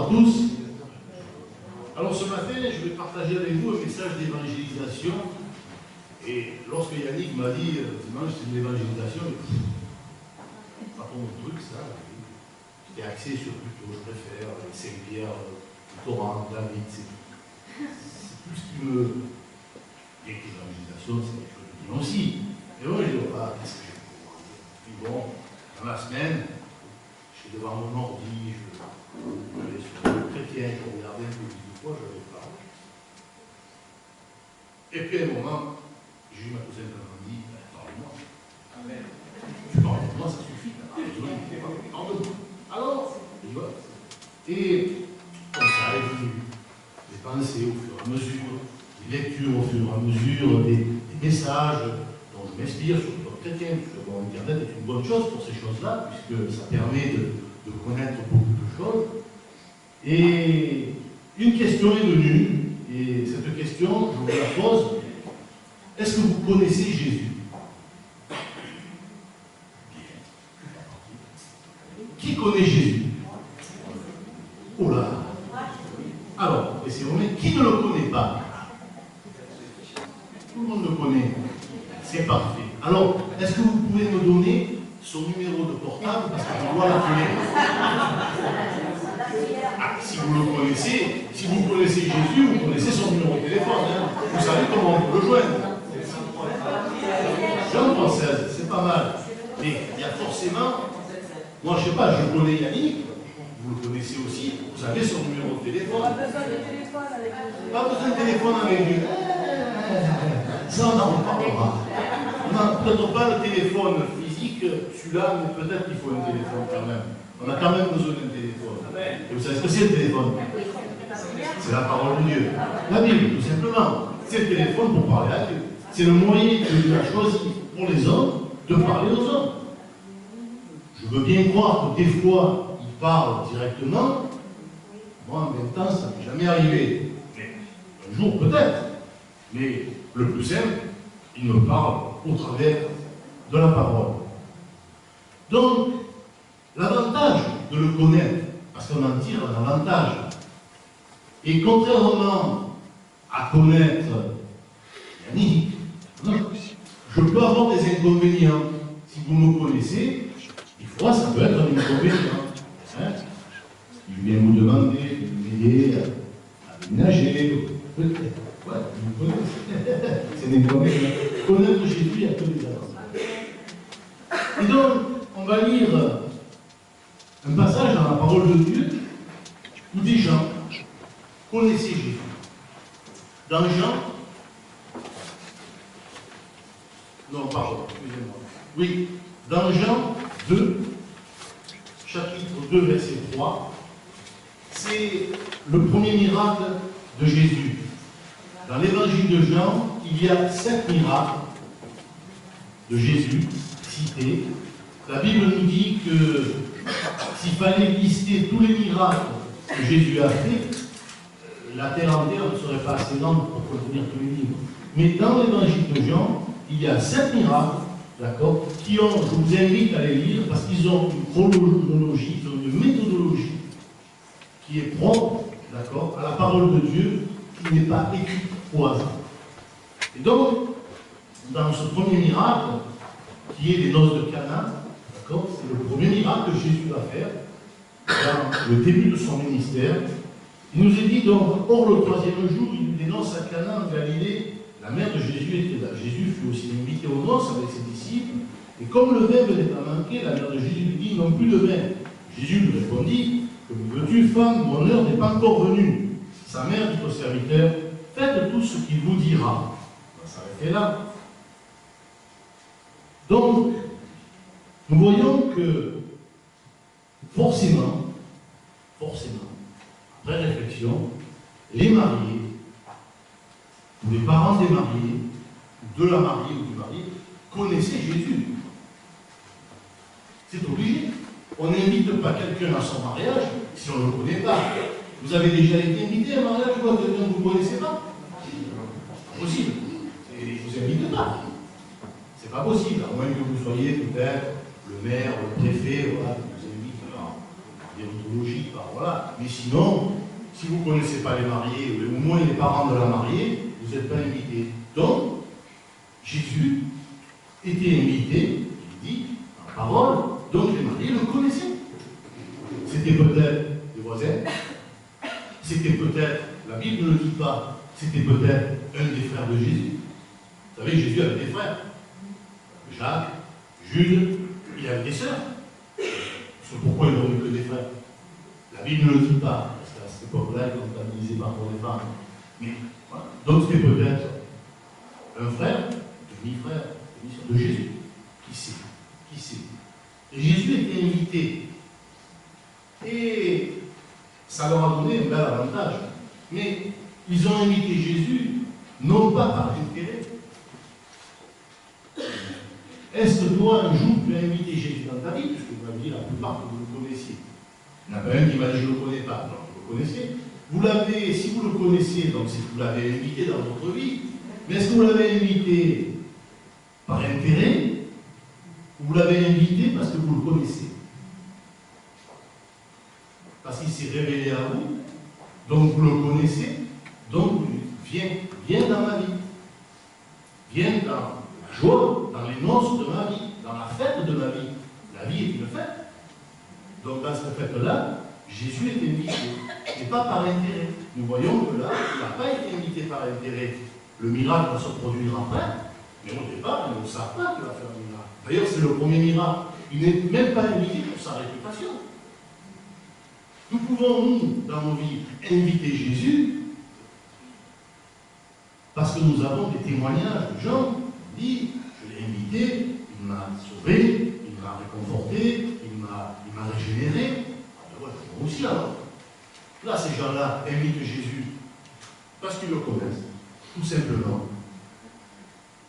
Bonjour à tous. Alors ce matin, je vais partager avec vous un message d'évangélisation. Et lorsque Yannick m'a dit dimanche c'est de l'évangélisation, c'est pas pour mon truc ça. J'étais axé sur plutôt, je préfère les Saint-Pierre, le Coran, David, c'est plus ce qui me. Et l'évangélisation, c'est quelque chose de bien aussi. Et moi, je dis, voilà, qu'est-ce que je vais pouvoir dire? Puis bon, dans la semaine, je suis devant mon ordi, je vais sur le chrétien, je regardais un peu de fois, je n'avais pas. Et puis à un moment, j'ai eu ma cousine qui m'a dit, parle-moi. Amen. Tu parles de moi, ça suffit. Parle-moi. Alors, il va. Et comme ça est venu, les pensées au fur et à mesure, les lectures au fur et à mesure, des messages dont je m'inspire sur le chrétien, puisque bon, Internet est une bonne chose pour ces choses-là, puisque ça permet de connaître beaucoup de choses. Et une question est venue, et cette question, je vous la pose, est-ce que vous connaissez Jésus? Qui connaît Jésus? Oh là! Alors, et c'est vrai, qui ne le connaît pas? Tout le monde le connaît. C'est parfait. Alors, est-ce que vous pouvez me donner son numéro de portable parce qu'on doit l'appeler? Ah, si vous le connaissez, si vous connaissez Jésus, vous connaissez son numéro de téléphone. Hein. Vous savez comment on peut le joindre. Jean 16, c'est pas mal. Mais il y a forcément, moi je sais pas, je connais Yannick, vous le connaissez aussi, vous avez son numéro de téléphone. Pas besoin de téléphone avec lui. Pas besoin de téléphone avec lui. Ça, on en parlera. On n'a peut-être pas le téléphone physique, celui-là, mais peut-être qu'il faut un téléphone quand même. On a quand même besoin d'un téléphone. Et vous savez ce que c'est le téléphone? C'est la parole de Dieu. La Bible, tout simplement. C'est le téléphone pour parler à Dieu. C'est le moyen que Dieu a choisi pour les hommes de parler aux hommes. Je veux bien croire que des fois, il parle directement. Moi, en même temps, ça ne m'est jamais arrivé. Mais un jour, peut-être. Mais le plus simple, il me parle au travers de la parole. Donc, l'avantage de le connaître, parce qu'on en tire un avantage, et contrairement à connaître Yannick, je peux avoir des inconvénients. Si vous me connaissez, des fois ça peut être un inconvénient. Hein? Il vient vous demander de m'aider à déménager, peut-être. Ouais, vous connaissez. C'est des inconvénients. Connaître Jésus, il y a que des avantages. Et donc, on va lire un passage dans la parole de Dieu où des gens connaissaient Jésus. Dans Jean, non, pardon, excusez-moi. Oui, dans Jean 2, chapitre 2, verset 3, c'est le premier miracle de Jésus. Dans l'évangile de Jean, il y a 7 miracles de Jésus cités. La Bible nous dit que s'il fallait lister tous les miracles que Jésus a fait, la terre entière ne serait pas assez grande pour contenir tous les livres. Mais dans l'évangile de Jean, il y a 7 miracles, d'accord, qui ont, je vous invite à les lire, parce qu'ils ont une chronologie, ils ont une méthodologie qui est propre, d'accord, à la parole de Dieu, qui n'est pas écrite au hasard. Et donc, dans ce premier miracle, qui est les noces de Cana, d'accord, c'est le premier miracle que Jésus va faire dans le début de son ministère. Il nous est dit donc, or le 3e jour, il dénonce à Cana en Galilée, la mère de Jésus était là. Jésus fut aussi invité aux noces avec ses disciples, et comme le vin venait à manquer, la mère de Jésus lui dit, non plus de vin. Jésus lui répondit, que me veux-tu, femme, mon heure n'est pas encore venue. Sa mère dit au serviteur, faites tout ce qu'il vous dira. On va s'arrêter là. Donc, nous voyons que forcément, après réflexion, les mariés, ou les parents des mariés, ou de la mariée ou du marié, connaissaient Jésus. C'est obligé. On n'invite pas quelqu'un à son mariage si on ne le connaît pas. Vous avez déjà été invité à un mariage ou à quelqu'un que vous ne connaissez pas? C'est pas possible. Et je ne vous invite pas. C'est pas possible, à moins que vous soyez peut-être le maire, le préfet, voilà, qui vous invite à vous logique, voilà. Mais sinon, si vous ne connaissez pas les mariés, ou au moins les parents de la mariée, vous n'êtes pas invité. Donc, Jésus était invité, il dit, en parole, donc les mariés le connaissaient. C'était peut-être des voisins, c'était peut-être, la Bible ne le dit pas, c'était peut-être un des frères de Jésus. Vous savez, Jésus avait des frères. Jacques, Jules, il avait des sœurs. C'est pourquoi il n'aurait que des frères. La Bible ne le dit pas, parce qu'à cette époque-là, il comptabilisait pas pour les femmes. Mais, voilà. Donc c'était peut-être un frère, demi-frère, demi-sœur de Jésus. Qui sait? Qui sait? Et Jésus était invité. Et ça leur a donné un bel avantage. Mais ils ont invité Jésus, non pas par intérêt. Est-ce que toi, un jour, tu as invité Jésus dans ta vie? Puisque vous m'avez dit la plupart que vous le connaissiez. Il y en a un qui m'a dit je ne le connais pas. Non, vous le connaissez. Vous l'avez, si vous le connaissez, donc c'est que vous l'avez invité dans votre vie. Mais est-ce que vous l'avez invité par intérêt? Ou vous l'avez invité parce que vous le connaissez? Parce qu'il s'est révélé à vous, donc vous le connaissez, donc viens dans ma vie. Viens dans la joie, dans les noces de ma vie, dans la fête de ma vie. La vie est une fête. Donc dans cette fête-là, Jésus est invité, et pas par intérêt. Nous voyons que là, il n'a pas été invité par intérêt. Le miracle va se produire après, mais au départ, il ne savent pas qu'il va faire un miracle. D'ailleurs, c'est le premier miracle. Il n'est même pas invité pour sa réputation. Nous pouvons, nous, dans nos vies, inviter Jésus parce que nous avons des témoignages de gens qui disent je l'ai invité, il m'a sauvé, il m'a réconforté, il m'a régénéré. Ah, ouais, moi aussi alors. Là, ces gens-là invitent Jésus parce qu'ils le connaissent, tout simplement.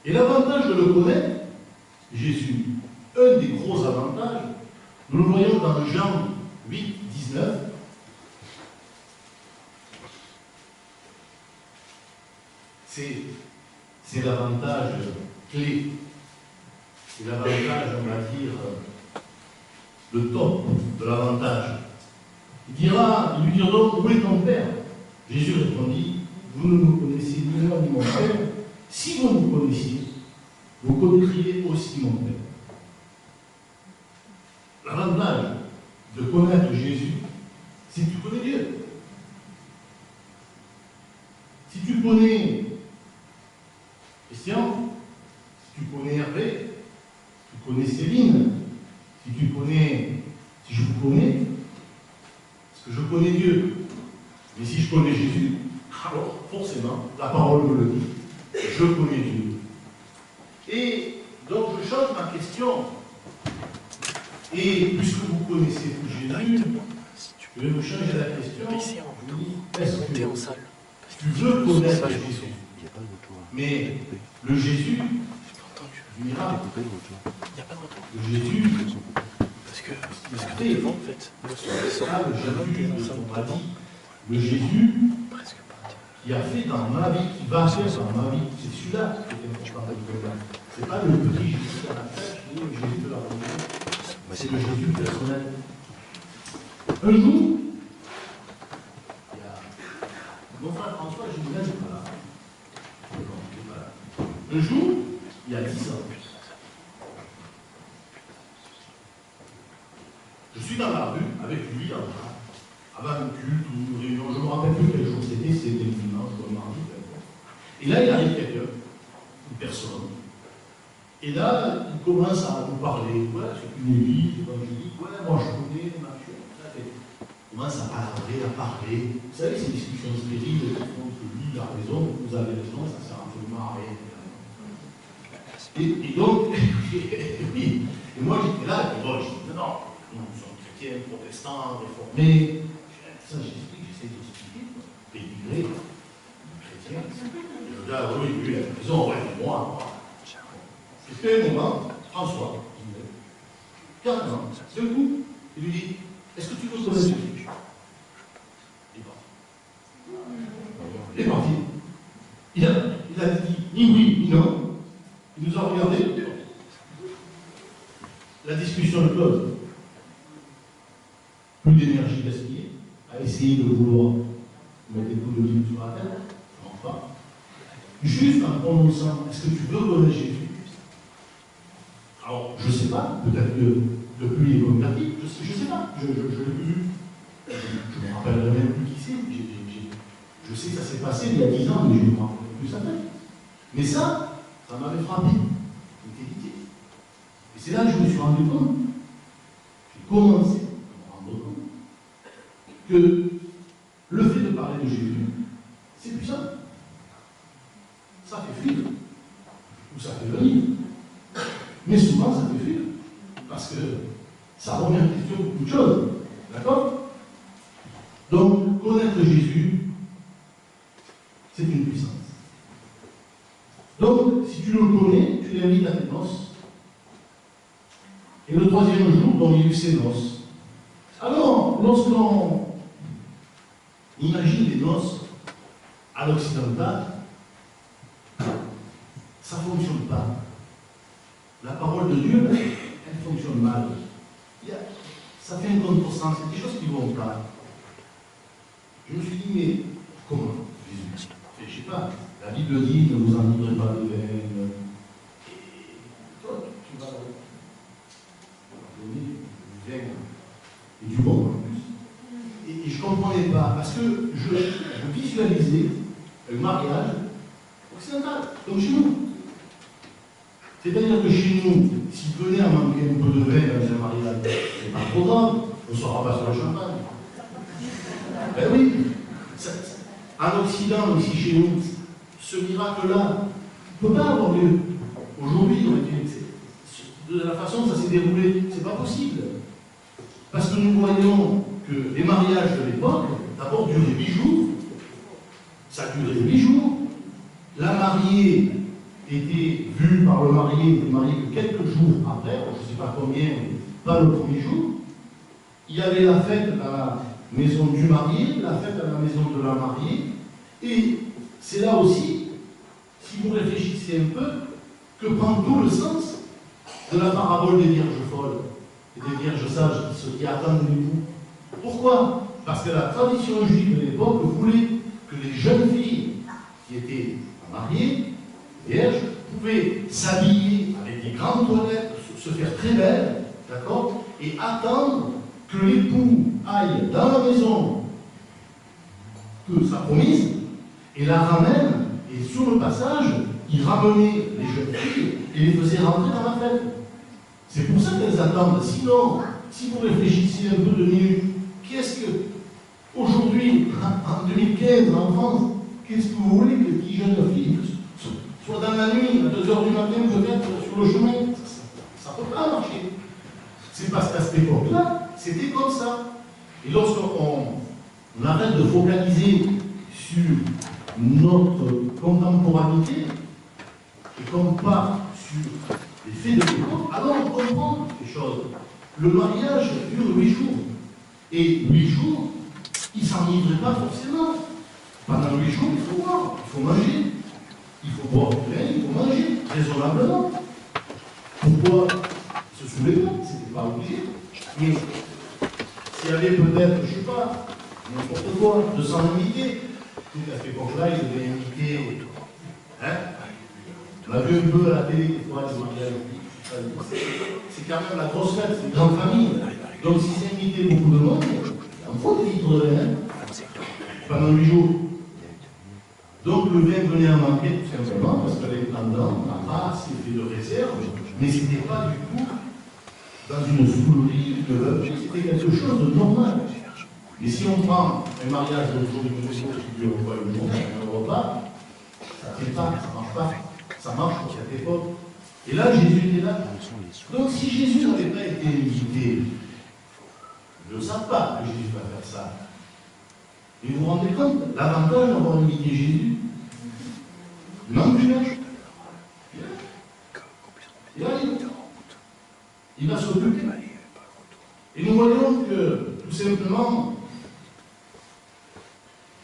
Et l'avantage de le connaître, Jésus, un des gros avantages, nous le voyons dans Jean 8, 19. C'est l'avantage clé. C'est l'avantage, on va dire, le top de l'avantage. Il lui dira donc, où est ton Père? Jésus répondit, vous ne me connaissez ni moi ni mon Père. Si vous me connaissiez, vous connaîtriez aussi mon Père. L'avantage de connaître Jésus, c'est que tu connais Dieu. Si tu connais Christian, si tu connais Hervé, tu connais Céline, si je vous connais, parce que je connais Dieu, mais si je connais Jésus, alors forcément, la parole me le dit, je connais Dieu. Et donc je change ma question, et puisque vous connaissez tout Jésus, je vais vous changer la question. Est-ce que tu veux connaître Jésus? Mais le Jésus du miracle, le Jésus, parce que c'est en fait, le Jésus qui a fait dans ma vie, qui va faire dans ma vie, c'est celui-là qui est important. C'est pas le petit Jésus à la fête, ni le Jésus de la religion, c'est le Jésus personnel. Un jour, il y a mon frère François, je vous laisse pas là. Un jour, il y a 10 ans, je suis dans la rue avec lui avant un culte ou une réunion, je ne me rappelle plus quel jour c'était le dimanche, le mardi. Et là, il arrive quelqu'un, une personne, et là, il commence à nous parler, ouais, c'est une église évangélique, ouais, moi je connais, machin, il commence à parler. Vous savez, ces discussions stériles qui font que lui, il a raison, vous avez raison, ça sert absolument à rien. Et donc, et moi j'étais là, et bon, je dis non, nous sommes chrétiens, protestants, réformés. Ça, j'essaie d'expliquer, pédigré, chrétien. Et le gars, oui, lui, il a raison, ouais, moi. C'était un moment, François, carrément, d'un coup, il lui dit, est-ce que tu veux connaître Jésus? Il est parti. Il a dit ni oui, ni non. Il nous a regardé. La discussion est close. plus d'énergie gaspillée, à essayer de vouloir mettre des coups de l'huile sur la tête, non pas. Juste en prononçant, est-ce que tu veux connaître Jésus? Alors, je ne sais pas, peut-être que depuis il est converti, je ne sais pas, je l'ai vu, je ne me rappellerai même plus qui c'est, je sais que ça s'est passé il y a 10 ans, mais je ne me rappelle plus sa tête. Mais ça m'avait frappé, l'utilité. Et c'est là que je me suis rendu compte, j'ai commencé à me rendre compte, que le fait de parler de Jésus, c'est puissant. Ça fait fuir, ou ça fait venir. Mais souvent, ça fait fuir, parce que ça remet en question beaucoup de choses. D'accord? Donc, connaître Jésus, c'est une puissance. Donc, si tu le connais, tu l'invites à tes noces. Et le troisième jour, donc, il y a eu ses noces. Alors, lorsqu'on imagine les noces à l'occidental, ça ne fonctionne pas. La parole de Dieu, elle fonctionne mal. Ça fait un contresens, c'est des choses qui ne vont pas. Je me suis dit, mais comment Jésus? Je ne sais pas. La Bible dit, ne vous enivrez pas de vin. Et toi, tu vas donner du vin et du bon en plus. Et je ne comprenais pas, parce que je visualisais un mariage occidental, comme chez nous. C'est-à-dire que chez nous, s'il venait à manquer un peu de vin dans un mariage, c'est pas trop grave, on ne sera pas sur le champagne. Ben oui, en Occident, ici chez nous, ce miracle-là ne peut pas avoir lieu. Aujourd'hui, de la façon dont ça s'est déroulé, c'est pas possible. Parce que nous voyons que les mariages de l'époque, d'abord duraient 8 jours, ça durait 8 jours, la mariée était vue par le marié, n'était marié que quelques jours après, je ne sais pas combien, mais pas le premier jour. Il y avait la fête à la maison du marié, la fête à la maison de la mariée, et c'est là aussi, si vous réfléchissez un peu, que prend tout le sens de la parabole des vierges folles et des vierges sages qui attendent l'époux. Pourquoi? Parce que la tradition juive de l'époque voulait que les jeunes filles qui étaient mariées, vierges, pouvaient s'habiller avec des grandes toilettes, se faire très belles, d'accord, et attendre que l'époux aille dans la maison que sa promise et la ramène, et sur le passage, il ramenait les jeunes filles et les faisait rentrer dans la fête. C'est pour ça qu'elles attendent. Sinon, si vous réfléchissez un peu 2 minutes, qu'est-ce que, aujourd'hui, en 2015, en France, qu'est-ce que vous voulez que les petites jeunes filles soient dans la nuit, à 2 h du matin, peut-être sur le chemin? Ça ne peut pas marcher. C'est parce qu'à cette époque-là, c'était comme ça. Et lorsqu'on arrête de focaliser sur notre contemporanité et qu'on part sur les faits de l'époque, alors on comprend les choses. Le mariage dure 8 jours. Et 8 jours, il ne s'enivrait pas forcément. Pendant 8 jours, il faut boire, il faut manger. Il faut boire du vin, il faut manger, raisonnablement. Pourquoi se soulever? C'était pas obligé. Mais s'il y avait peut-être, je ne sais pas, n'importe quoi, 200 invités, à cette époque-là, ils devaient inviter. Hein? On a vu un peu à la télé, des fois, des mariages. C'est quand même la grosse fête, c'est une grande famille. Donc si c'est invité beaucoup de monde, il en faut des litres de vin pendant 8 jours. Donc le vin venait à manquer tout simplement parce que les intendants n'ont pas assez fait de réserve, mais ce n'était pas du tout dans une soulerie de veuve, c'était quelque chose de normal. Et si on prend un mariage d'aujourd'hui qui dure une journée, un repas, ça ne fait pas, ça ne marche pas. Ça marche pour cette époque. Et là, Jésus était là. Donc si Jésus n'avait pas été invité, je ne savais pas que Jésus va faire ça. Et vous vous rendez compte, l'avantage d'avoir invité Jésus? Non, plus il va s'occuper. Et nous voyons que, tout simplement,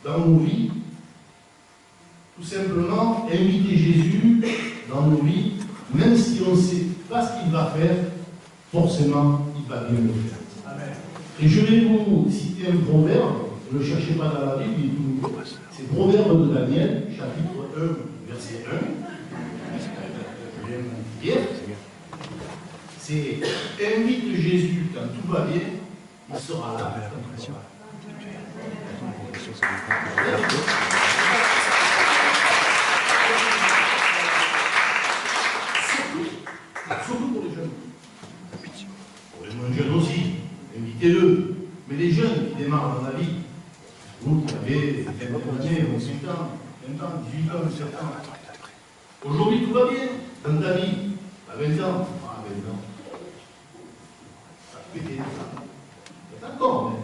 dans nos vies, tout simplement, inviter Jésus dans nos vies, même si on ne sait pas ce qu'il va faire, forcément, il va bien le faire. Amen. Et je vais vous citer un proverbe, ne le cherchez pas dans la Bible, il est tout nouveau. C'est Proverbe de Daniel, chapitre 1, verset 1. Je vais vous dire. C'est invite Jésus quand tout va bien, il sera là. Surtout pour les jeunes. Pour les moins jeunes aussi, invitez-le. Mais les jeunes qui démarrent dans la vie, vous qui avez 20 années, 25 ans, 20 ans, 18 ans, 17 ans, aujourd'hui tout va bien dans ta vie, à 20 ans, à 20 ans. Ça peut péter ça. D'accord, mais.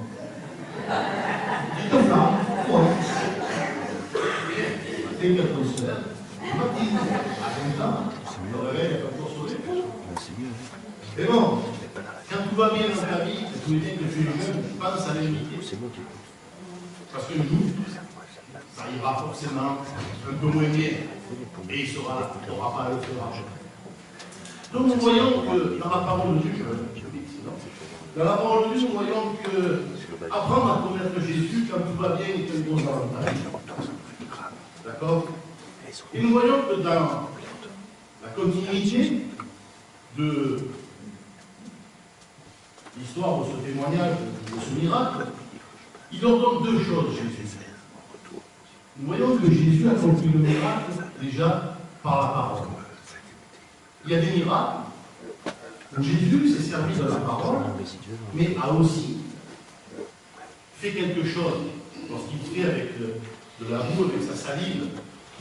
C'est comme ça, moi. C'est une atmosphère. À 20 ans, le réveil n'est pas toujours sauvé. Mais bon, quand tout va bien dans ta vie, tu veux dire que tu es jeune, pense à l'inviter. Parce que nous, ça ira forcément un peu moins bien. Et il sera là, il n'aura pas à le faire. Donc nous voyons que dans la parole de Dieu, dans la parole de Dieu, nous voyons que apprendre à connaître Jésus quand tout va bien est un gros avantage. D'accord? Et nous voyons que dans la continuité de l'histoire de ce témoignage, de ce miracle, il ordonne deux choses, Jésus. Nous voyons que Jésus a accompli le miracle déjà par la parole. Il y a des miracles où Jésus s'est servi de la parole, mais a aussi fait quelque chose. Lorsqu'il fait avec de la boue, avec sa salive,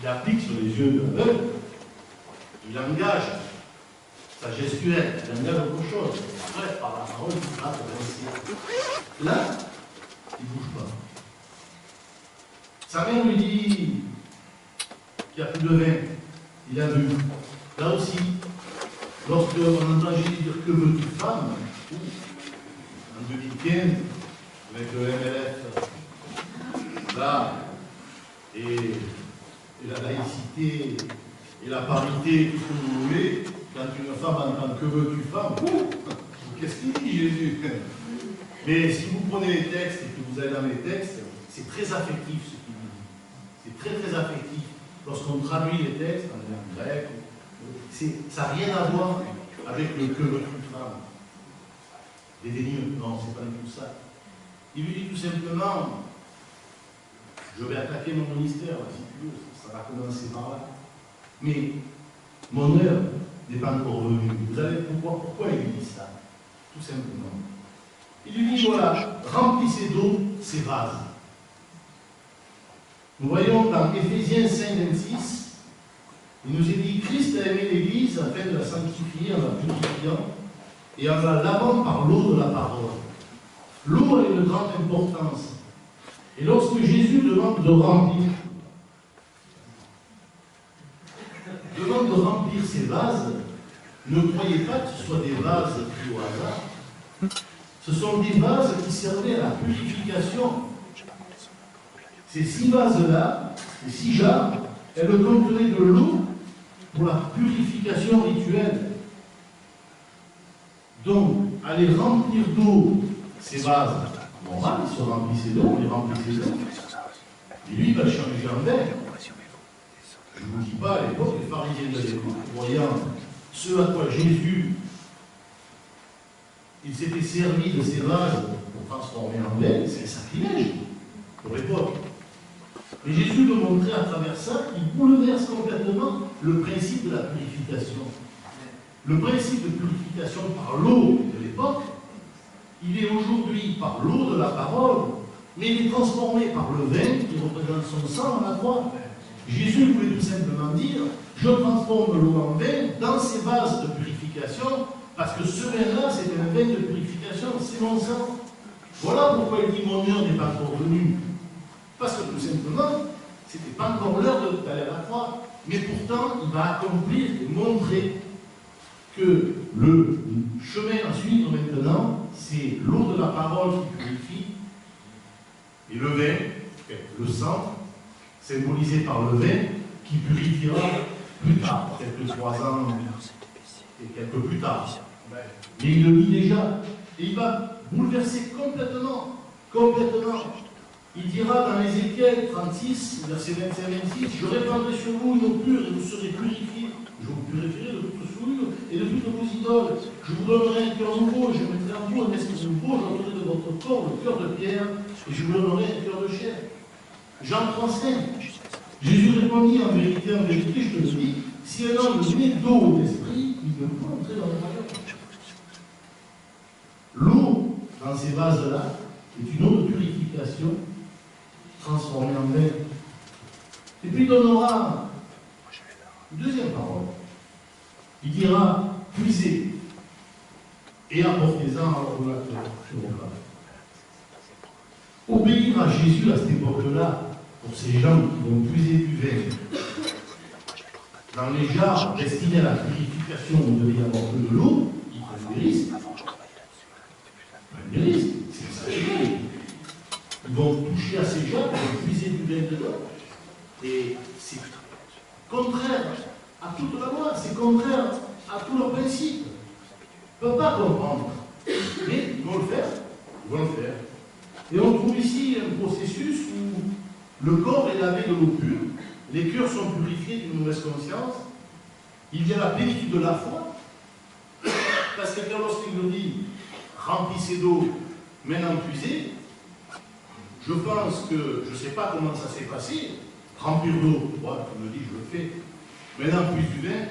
il applique sur les yeux de l'aveugle, il engage sa gestuelle, il engage autre chose. Après, par la parole, il va se là, il ne bouge pas. Sa mère lui dit qu'il n'y a plus de vin, il a bu. Là aussi, lorsque on entend Jésus dire que veux-tu femme, en 2015, avec le MLF, là, et la laïcité, et la parité, tout ce que vous voulez, quand une femme entend que veux-tu femme, qu'est-ce qu'il dit Jésus? Mais si vous prenez les textes et que vous allez dans les textes, c'est très affectif ce qu'il dit. C'est très très affectif. Lorsqu'on traduit les textes en langue grecque, ça n'a rien à voir avec le que veux-tu femme. Dédaigneux, non, c'est pas du tout ça. Il lui dit tout simplement, je vais attaquer mon ministère, si tu veux, ça va commencer par là. Mais mon heure n'est pas encore venue. Vous savez pourquoi il lui dit ça? Tout simplement. Il lui dit, voilà, remplissez d'eau ces vases. Nous voyons dans Éphésiens 5, 26, il nous est dit, Christ a aimé l'Église afin de la sanctifier en la purifiant et en la lavant par l'eau de la parole. L'eau a une grande importance. Et lorsque Jésus demande de remplir ces vases, ne croyez pas que ce soit des vases pris au hasard. Ce sont des vases qui servaient à la purification. Ces 6 vases-là, ces 6 jarres, elles contenaient de l'eau pour la purification rituelle. Donc, aller remplir d'eau ces vases, normal, ils se remplissaient d'eau, ils remplissaient d'eau. Et lui, il va changer en verre. Je ne vous dis pas, à l'époque, les pharisiens de l'époque, voyant ce à quoi Jésus, il s'était servi de ces vases pour transformer en verre, c'est un sacrilège pour l'époque. Et Jésus veut montrer à travers ça qu'il bouleverse complètement le principe de la purification. Le principe de purification par l'eau de l'époque, il est aujourd'hui par l'eau de la parole, mais il est transformé par le vin qui représente son sang à la croix. Jésus voulait tout simplement dire, je transforme l'eau en vin dans ces vases de purification, parce que ce vin-là, c'est un vin de purification, c'est mon sang. Voilà pourquoi il dit, mon heure n'est pas encore venue. Parce que tout simplement, ce n'était pas encore l'heure d'aller à la croix. Mais pourtant, il va accomplir et montrer que le chemin à suivre maintenant, c'est l'eau de la parole qui purifie, et le vin, le sang, symbolisé par le vin, qui purifiera plus tard, quelques 3 ans et quelques plus tard. Mais il le dit déjà, et il va bouleversé complètement, complètement. Il dira dans Ézéchiel 36, verset 25-26, « Je répandrai sur vous une eau pure et vous serez purifiés. Je vous purifierai de toute souillure et de toutes vos idoles. Je vous donnerai un cœur nouveau, je mettrai en vous un esprit nouveau, j'enlèverai de votre corps le cœur de pierre et je vous donnerai un cœur de chair. » Jean 35. Jésus répondit, en vérité, je te le dis, si un homme est né d'eau et d'esprit, il ne peut entrer dans le royaume. L'eau, dans ces vases-là, est une eau de purification transformée en vin. Et puis il donnera une deuxième parole. Il dira, puisez et apportez-en à l'ordonnateur sur vos pas. Obéir à Jésus à cette époque-là, pour ces gens qui vont puiser du vin dans les jarres destinés à la purification où il devait y avoir que de l'eau, ils prennent des risques. Des risques, c'est ça. Ils vont toucher à ces jarres, ils vont puiser du vin dedans. Et c'est contraire à toute la loi, c'est contraire à tous leurs principes. Ils ne peuvent pas comprendre. Mais ils vont le faire. Ils vont le faire. Et on trouve ici un processus où le corps est lavé de l'eau pure, les cœurs sont purifiés d'une mauvaise conscience, il y a la plénitude de la foi, parce que lorsqu'il nous dit remplissez d'eau, maintenant puisez, je pense que, je ne sais pas comment ça s'est passé, remplir d'eau, moi, tu me dis, je le fais, maintenant puise du vin,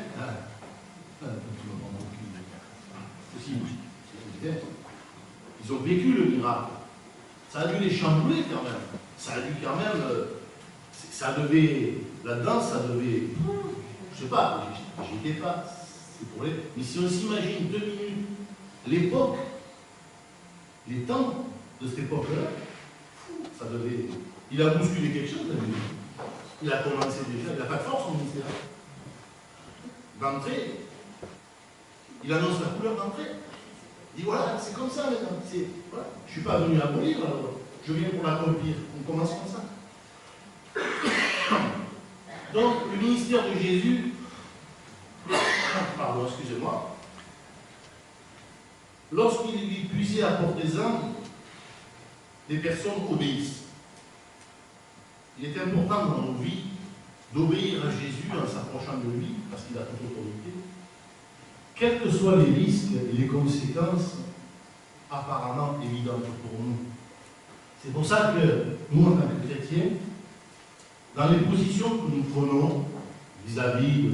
ils ont vécu le miracle. Ça a dû les chambouler quand même. Ça a dû quand même. Ça devait. Là-dedans, ça devait. Je sais pas, j'y étais pas. C'est pour les. Mais si on s'imagine 2 minutes, l'époque, les temps de cette époque-là, ça devait. Il a bousculé quelque chose, il a commencé déjà. Il n'a pas de force, son ministère. D'entrée, il annonce la couleur d'entrée. Il dit voilà, c'est comme ça maintenant. Voilà. Je ne suis pas venu abolir la loi, je viens pour l'accomplir. On commence comme ça. Donc, le ministère de Jésus, pardon, excusez-moi, lorsqu'il est puisé à portez-en, les personnes obéissent. Il est important dans nos vies d'obéir à Jésus en s'approchant de lui, parce qu'il a toute autorité, quels que soient les risques et les conséquences apparemment évidentes pour nous. C'est pour ça que nous, en tant que chrétiens, dans les positions que nous prenons vis-à-vis de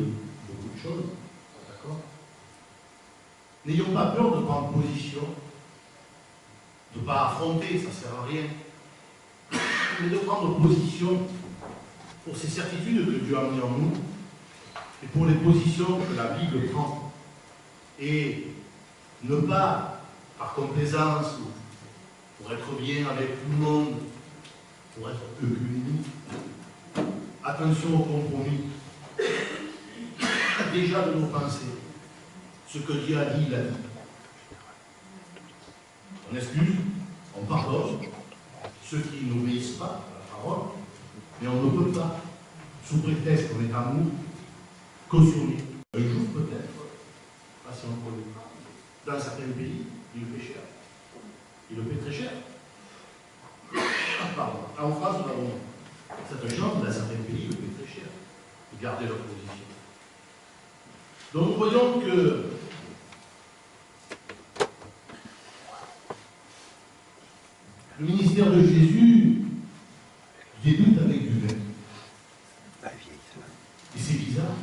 beaucoup de choses, d'accord, n'ayons pas peur de prendre position, de ne pas affronter, ça ne sert à rien, mais de prendre position pour ces certitudes que Dieu a mis en nous et pour les positions que la Bible prend. Et ne pas, par complaisance, ou pour être bien avec tout le monde, pour être œcuménique, attention au compromis. Déjà de nos pensées, ce que Dieu a dit, il a dit. On excuse, on pardonne ceux qui n'obéissent pas à la parole, mais on ne peut pas, sous prétexte qu'on est amour, cautionner. Un jour peut-être, si on produit. Dans certains pays, il le paie cher. Il le paie très cher. Pardon. En France, nous avons cette chance, dans certains pays, il le paie très cher. De garder leur position. Donc nous voyons que le ministère de Jésus débute avec du vin. Et c'est bizarre.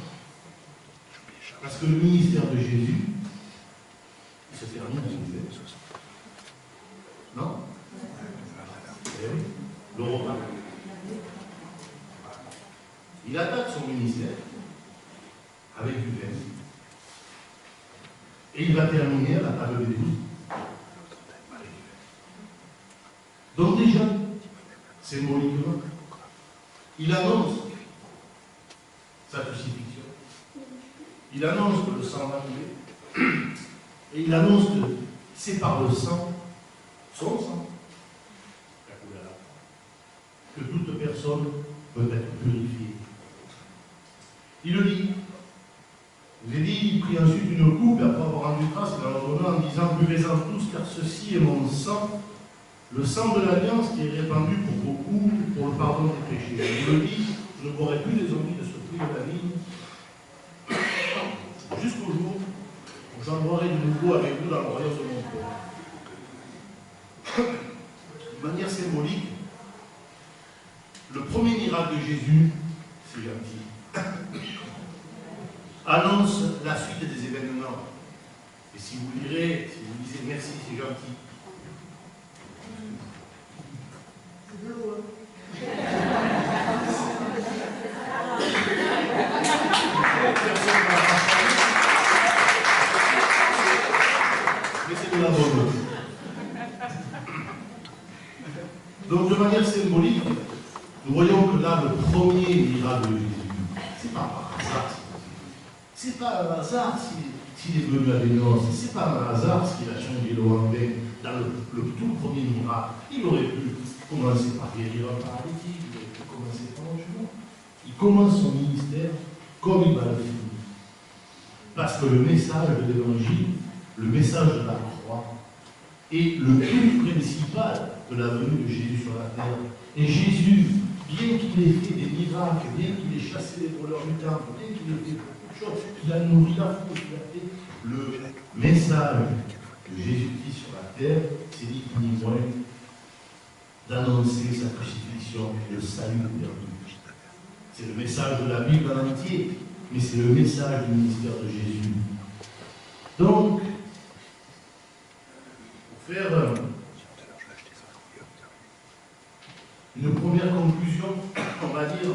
Parce que le ministère de Jésus, il se termine avec du vin. Non? Eh oui, le repas. Il attaque son ministère avec du vin. Et il va terminer à la table des 12 avec du vin. Donc déjà, symboliquement, il annonce sa crucifixion. Il annonce que le sang va couler. Et il annonce que c'est par le sang, son sang, qu'a coulé à la croix, que toute personne peut être purifiée. Il le dit. Il dit, il prit ensuite une une coupe et après avoir rendu grâce, il en a donné en disant buvez-en tous, car ceci est mon sang, le sang de l'alliance qui est répandu pour beaucoup, pour le pardon des péchés. Je vous le dis, je ne boirai plus les eaux de ce fruit de la vigne, jusqu'au jour où j'en boirai de nouveau avec vous dans le royaume de mon Père. De manière symbolique, le premier miracle de Jésus, c'est gentil, annonce la suite des événements. Et si vous lirez, si vous lisez merci, c'est gentil. C'est de l'eau, hein. Mais c'est de la bonne eau. Donc de manière symbolique, nous voyons que là, le premier miracle de Jésus, c'est pas par hasard. C'est pas un hasard s'il est venu à des noces. C'est pas un hasard s'il a changé l'eau en vin dans le tout premier miracle. Il aurait pu commencer par guérir un paralytique, il aurait pu commencer par un genou. Il commence son ministère comme il va le finir. Parce que le message de l'évangile, le message de la croix, est le but principal de la venue de Jésus sur la terre. Et Jésus, bien qu'il ait fait des miracles, bien qu'il ait chassé les voleurs du temple, bien qu'il ait fait beaucoup de choses, qu'il a nourri la foule, qu'il a fait le message de Jésus-Christ sur la terre, c'est ni plus ni moins d'annoncer sa crucifixion et le salut perdu. C'est le message de la Bible en entier, mais c'est le message du ministère de Jésus. Donc, pour faire une première conclusion, on va dire,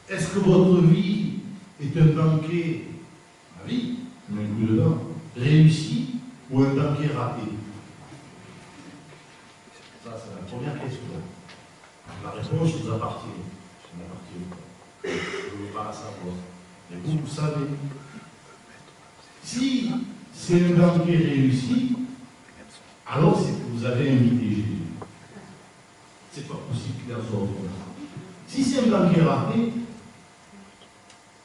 est-ce que votre vie est un banquet, ma vie, je m'inclus dedans, réussi ou un banquet raté? Ça, c'est la première question. La réponse vous appartient. Ça m'appartient pas. Je ne veux pas la savoir. Mais vous savez. Si c'est un banquet réussi, alors c'est que vous avez invité Jésus. C'est pas possible qu'il en soit autrement. Si c'est un banquet raté,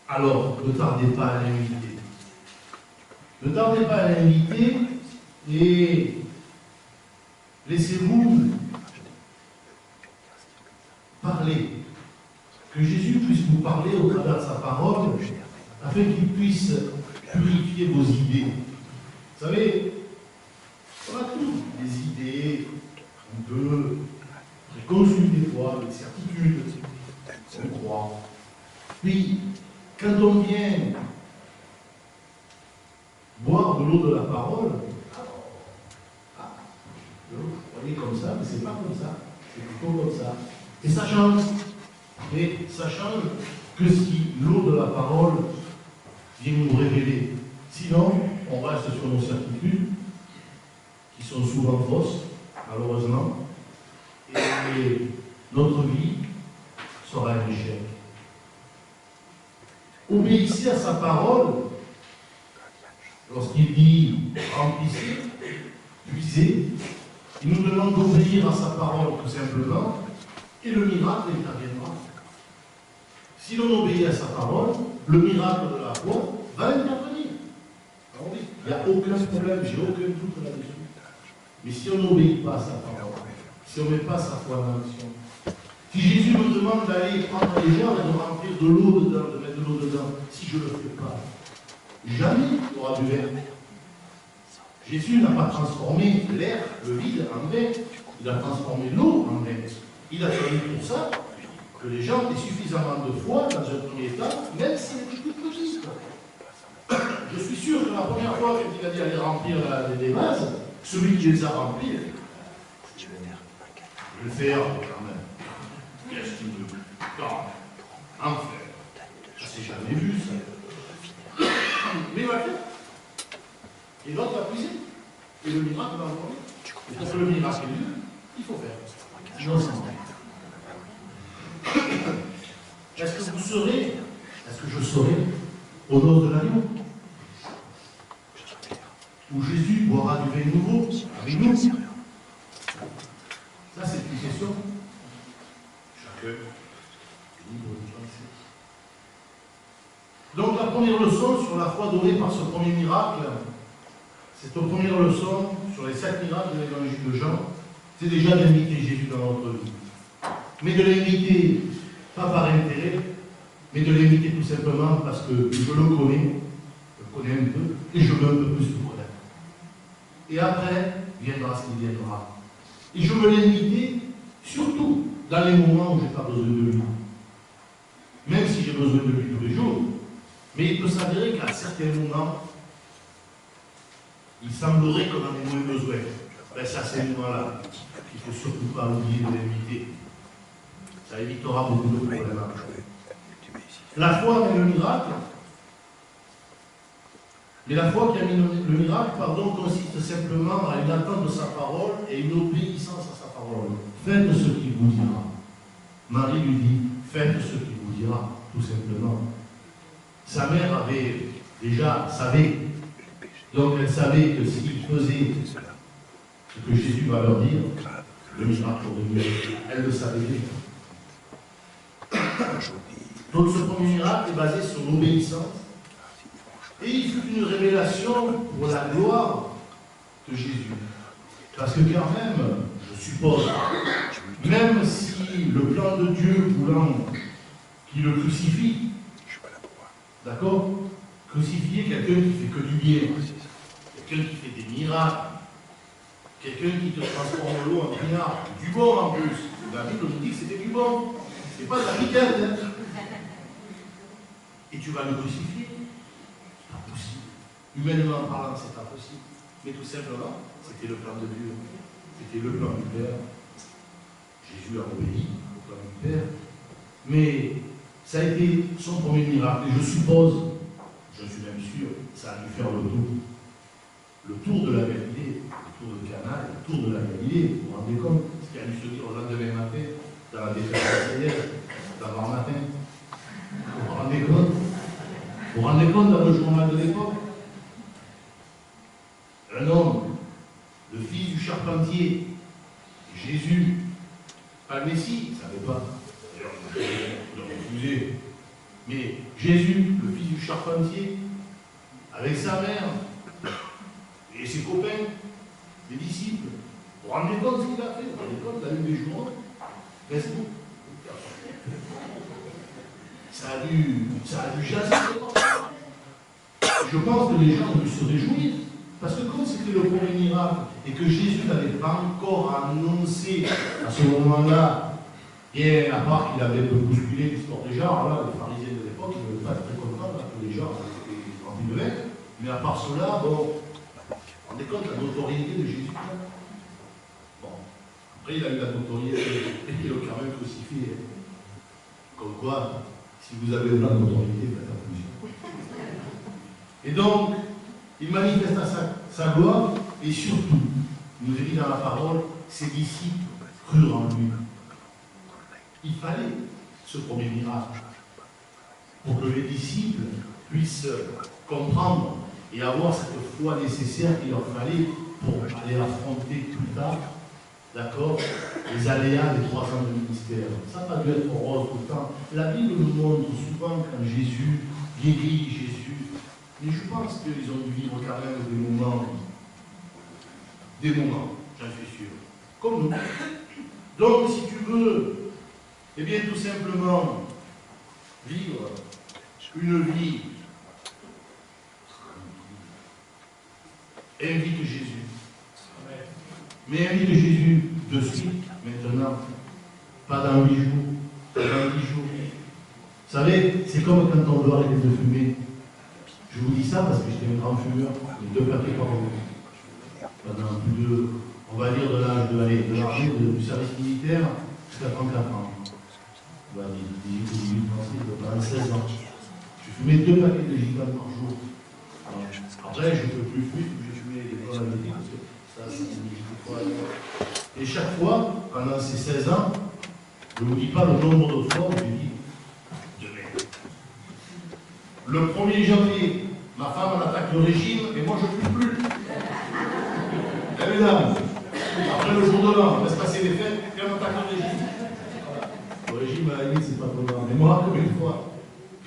alors ne tardez pas à l'inviter. Ne tardez pas à l'inviter et laissez-vous parler. Que Jésus puisse vous parler au travers de sa parole, afin qu'il puisse purifier vos idées. Vous savez, on a tous des idées un peu préconçues des fois, des certitudes, on croit. Puis, quand on vient boire de l'eau de la parole, vous voyez comme ça, mais c'est pas comme ça, c'est plutôt comme ça. Et ça change. Et ça change que si l'eau de la parole vient nous révéler. Sinon, on reste sur nos certitudes, qui sont souvent fausses, malheureusement, et notre vie sera un échec. Obéissez à sa parole, lorsqu'il dit remplissez, puisez, il nous demande d'obéir à sa parole tout simplement, et le miracle interviendra. Si l'on obéit à sa parole, le miracle de la foi va intervenir. Alors oui, il n'y a aucun problème, j'ai aucun doute là-dessus. Mais si on n'obéit pas à sa parole, si on ne met pas sa foi en action, si Jésus me demande d'aller prendre les gens et de remplir de l'eau dedans, de mettre de l'eau dedans, si je ne le fais pas, jamais il y aura du verre. Jésus n'a pas transformé l'air, le vide, en vin. Il a transformé l'eau en vin. Il a fallu pour ça que les gens aient suffisamment de foi dans un premier temps, même si c'est toute petite. Je suis sûr que la première fois qu'il a dit aller remplir les vases, celui qui les a remplis, je vais le faire quand même. Qu'est-ce qu'il veut? Enfin, je ne sais jamais vu ça. Mais il va le faire. Et l'autre va puiser. Et le miracle va encore. Et pour que le miracle ait lieu, il faut faire. Sinon, c'est vrai. Est-ce que vous serez, est-ce que je serai au nord de l'agneau, où Jésus boira du vin nouveau avec nous? Ça, c'est une question. Chacun est libre de penser. Donc, la première leçon leçon sur la foi donnée par ce premier miracle, cette première leçon sur les 7 miracles de l'évangile de Jean, c'est déjà d'inviter Jésus dans notre vie. Mais de l'inviter, pas par intérêt, mais de l'inviter tout simplement parce que je le connais un peu, et je veux un peu plus le connaître. Et après, viendra ce qui viendra. Et je veux l'inviter, surtout dans les moments où je n'ai pas besoin de lui. Même si j'ai besoin de lui tous les jours, mais il peut s'avérer qu'à certains moments, il semblerait qu'on en ait moins besoin. Ben, c'est à ces moments-là qu'il ne faut surtout pas oublier de l'inviter. Ça évitera beaucoup de problèmes. La foi amène le miracle. Mais la foi qui amène le miracle, consiste simplement à une attente de sa parole et une obéissance à sa parole. Faites ce qu'il vous dira. Marie lui dit, faites ce qu'il vous dira, tout simplement. Sa mère savait. Donc elle savait que s'il faisait ce que Jésus va leur dire, le miracle aurait lieu. Elle le savait déjà. Donc ce premier miracle est basé sur l'obéissance. Et il fut une révélation pour la gloire de Jésus. Parce que quand même, je suppose, même si le plan de Dieu voulant qu'il le crucifie, d'accord, crucifier quelqu'un qui fait que du bien, quelqu'un qui fait des miracles, quelqu'un qui te transforme l'eau en pinard, du bon en plus. La Bible nous dit que c'était du bon. C'est pas de la ricaine. Et tu vas le crucifier. C'est pas possible. Humainement parlant, c'est pas possible. Mais tout simplement, c'était le plan de Dieu. C'était le plan du Père. Jésus a obéi au plan du Père. Mais ça a été son premier miracle. Et je suppose, je suis même sûr, ça a dû faire le tour. Le tour de la Galilée, le tour de Cana, le tour de la Galilée, vous vous rendez compte, ce qui a dû se dire au lendemain matin, dans la déclaration d'avant matin. Vous vous rendez compte? Vous vous rendez compte dans le journal de l'époque? Un homme, le fils du charpentier, Jésus, pas le Messie, il ne savait pas. D'ailleurs, il a refusé. Mais Jésus, le fils du charpentier, avec sa mère et ses copains, les disciples, vous vous rendez compte de ce qu'il a fait? Vous vous rendez compte, la une des journaux, Facebook. Ça a dû jaser. Je pense que les gens ont dû se réjouir. Parce que comme c'était le premier miracle et que Jésus n'avait pas encore annoncé à ce moment-là, et à part qu'il avait un peu bousculé l'histoire des gens, là, les pharisiens de l'époque, ils ne devaient pas être très contents que les gens étaient remplis de vin. Mais à part cela, bon, vous vous rendez compte de la notoriété de Jésus. Bon, après il a eu la notoriété et il a quand même crucifié. Comme quoi, si vous avez de la notoriété, vous êtes en plusieurs. Et donc, il manifeste sa gloire, et surtout, il nous est dit dans la parole, ses disciples crurent en lui. Il fallait ce premier miracle pour que les disciples puissent comprendre et avoir cette foi nécessaire qu'il leur fallait pour aller affronter plus tard, d'accord, les aléas des 3 ans de ministère. Ça n'a pas dû être rose tout le temps. La Bible nous montre souvent quand Jésus guérit, Jésus. Mais je pense qu'ils ont dû vivre quand même des moments, j'en suis sûr, comme nous. Donc, si tu veux, eh bien, tout simplement, vivre une vie, invite Jésus. Mais invite Jésus de suite, maintenant, pas dans 8 jours, pas dans 10 jours. Vous savez, c'est comme quand on doit arrêter de fumer. Je vous dis ça parce que j'étais un grand fumeur, 2 paquets par jour. Pendant plus de, on va dire, de l'âge du service militaire jusqu'à 34 ans. On va dire, 18 pendant 16 ans. Je fumais 2 paquets de gitane par jour. Alors, après, je ne peux plus fumer, je fumais des fois la midi, parce que ça, c'est une fois. Et chaque fois, pendant ces 16 ans, je ne vous dis pas le nombre de fois où j'ai dit, le 1er janvier, ma femme en attaque le régime et moi je ne fume plus. Eh mesdames, après le jour de l'an, on laisse passer les fêtes et on attaque le régime. Le régime à la limite, c'est pas trop grave. Mais moi, comme une fois,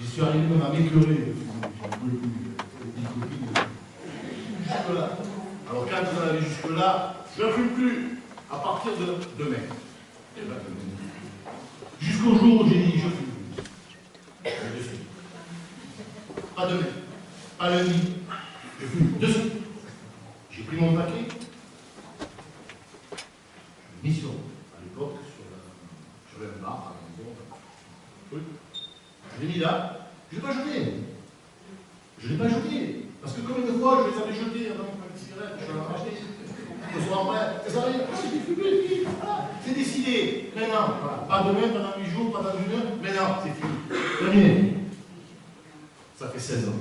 j'y suis arrivé même à m'écœurer. Je ne pouvais plus. jusque-là. Alors quand vous en avez jusque-là, je ne fume plus à partir de demain. Et ben, jusqu'au jour où j'ai dit je fume plus. De suite. Pas demain, pas lundi. Je fume de suite. J'ai pris mon paquet. Mission à l'époque sur un bar, à la maison. Oui. Je l'ai mis là. Je ne l'ai pas jeté. Je ne l'ai pas jeté. Parce que combien de fois je les avais jetés avant de prendre une cigarette, je l'ai racheté. Le soir après, ça arrive, c'est décidé. Maintenant, voilà. Pas demain, pendant 8 jours, pendant 1 heure. Maintenant, c'est fini. Terminé. Ça fait 16 ans.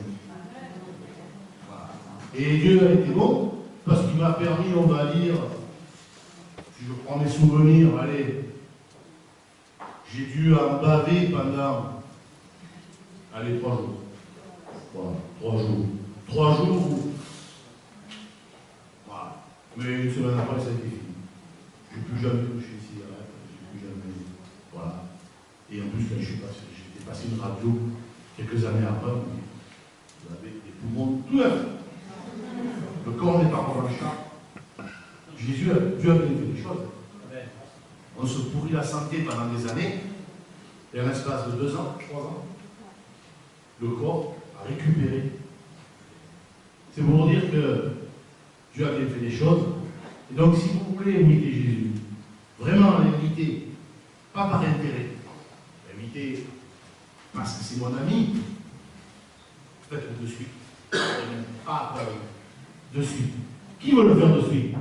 Voilà. Et Dieu a été bon, parce qu'il m'a permis, on va dire, si je prends mes souvenirs, allez, j'ai dû en baver pendant, allez, 3 jours. Voilà, 3 jours. 3 jours où, voilà. Mais une semaine après, ça a été fini. Je n'ai plus jamais touché une cigarette, je n'ai plus jamais, voilà. Et en plus, quand j'étais passé une radio, quelques années après, vous avez des poumons tout neufs. Le corps n'est pas encore dans le chat. Dieu a bien fait des choses. On se pourrit la santé pendant des années, et en l'espace de 2 ans, 3 ans, le corps a récupéré. C'est pour dire que Dieu a bien fait des choses. Et donc, si vous voulez imiter Jésus, vraiment l'imiter, pas par intérêt, l'imiter parce que c'est mon ami, faites-le de suite. Pas après, de suite. Qui veut le faire de suite?